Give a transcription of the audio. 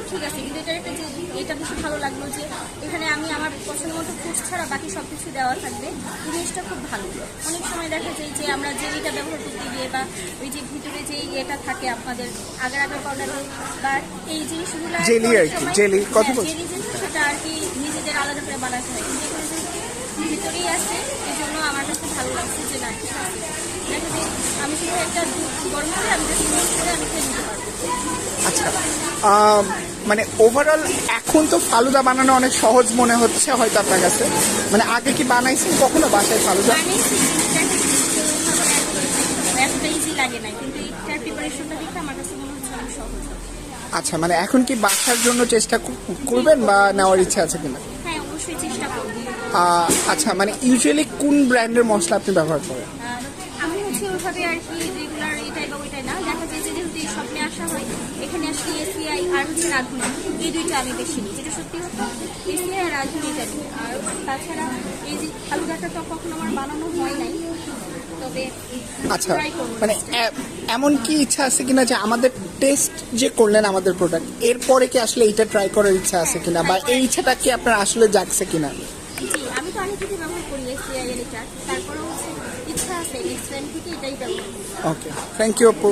ঠিক আছে, কিন্তু এটার একটা যে এটা বেশি ভালো লাগলো যে এখানে আমি আমার পছন্দ মতো ফুডস ছাড়া বাকি সব কিছু দেওয়া থাকবে। এই জিনিসটা খুব ভালো। অনেক সময় দেখা যায় যে আমরা জেলিটা ব্যবহার করতে গিয়ে বা ওই যে ভিতরে যে ইয়েটা থাকে আপনাদের আগার আগার পাউডার বা এই জিনিসগুলো জেলি আর কি, জেলি কথা বলছি। জেলি জিনিস সেটা আর কি নিজেদের আলাদা করে বানাতে হয়, কিন্তু এখানে যেহেতু ভিতরেই আছে এই জন্য আমার কাছে ভালো লাগছে যে না ঠিক আছে। দেখা যায় আমি শুধু একটা গরম করে আমি জাস্ট মিক্স করে আমি খেয়ে নিতে পারবো। আচ্ছা, মানে ওভারঅল এখন তো ফালুদা বানানো অনেক সহজ মনে হচ্ছে হয়তো আপনার কাছে, মানে আগে কি বানাইছেন কখনো বাসায় ফালুদা? বানিয়েছি, এতটা ইজি লাগে না, কিন্তু এটার প্রিপারেশনটা দেখে আমার কাছে মনে হচ্ছে অনেক সহজ। আচ্ছা, মানে এখন কি বাসার জন্য চেষ্টা করবেন বা নেওয়ার ইচ্ছা আছে কিনা? হ্যাঁ, অবশ্যই চেষ্টা করব। আচ্ছা, মানে ইউজুয়ালি কোন ব্র্যান্ডের মশলা আপনি ব্যবহার করেন? আমি হচ্ছে ওইভাবে আর কি রেগুলার এটাই বা ওইটাই না, দেখা যায় যে যেহেতু এই স্বপ্নে আসা হয় এখানে আসলে এসিআই আর হচ্ছে রাঁধুনি, এই দুইটা আমি বেশি নিই, যেটা সত্যি কথা এসিআই আর রাঁধুনি এটা নিই। আর তাছাড়া এই যে ফালুদাটা তো কখনো আমার বানানো হয় নাই, তবে আচ্ছা, ট্রাই করবো। মানে এমন কি ইচ্ছা আছে কিনা যে আমাদের টেস্ট যে করলেন আমাদের প্রোডাক্ট এরপরে কি আসলে এইটা ট্রাই করার ইচ্ছা আছে কিনা, বা এই ইচ্ছাটা কি আপনার আসলে জাগছে কিনা? জি, আমি তো অনেক কিছু ব্যবহার করি এসিআই এর এটা, তারপরেও হচ্ছে ইচ্ছা আছে নেক্সট টাইম থেকে এটাই ব্যবহার করবো। ওকে, থ্যাংক ইউ আপু।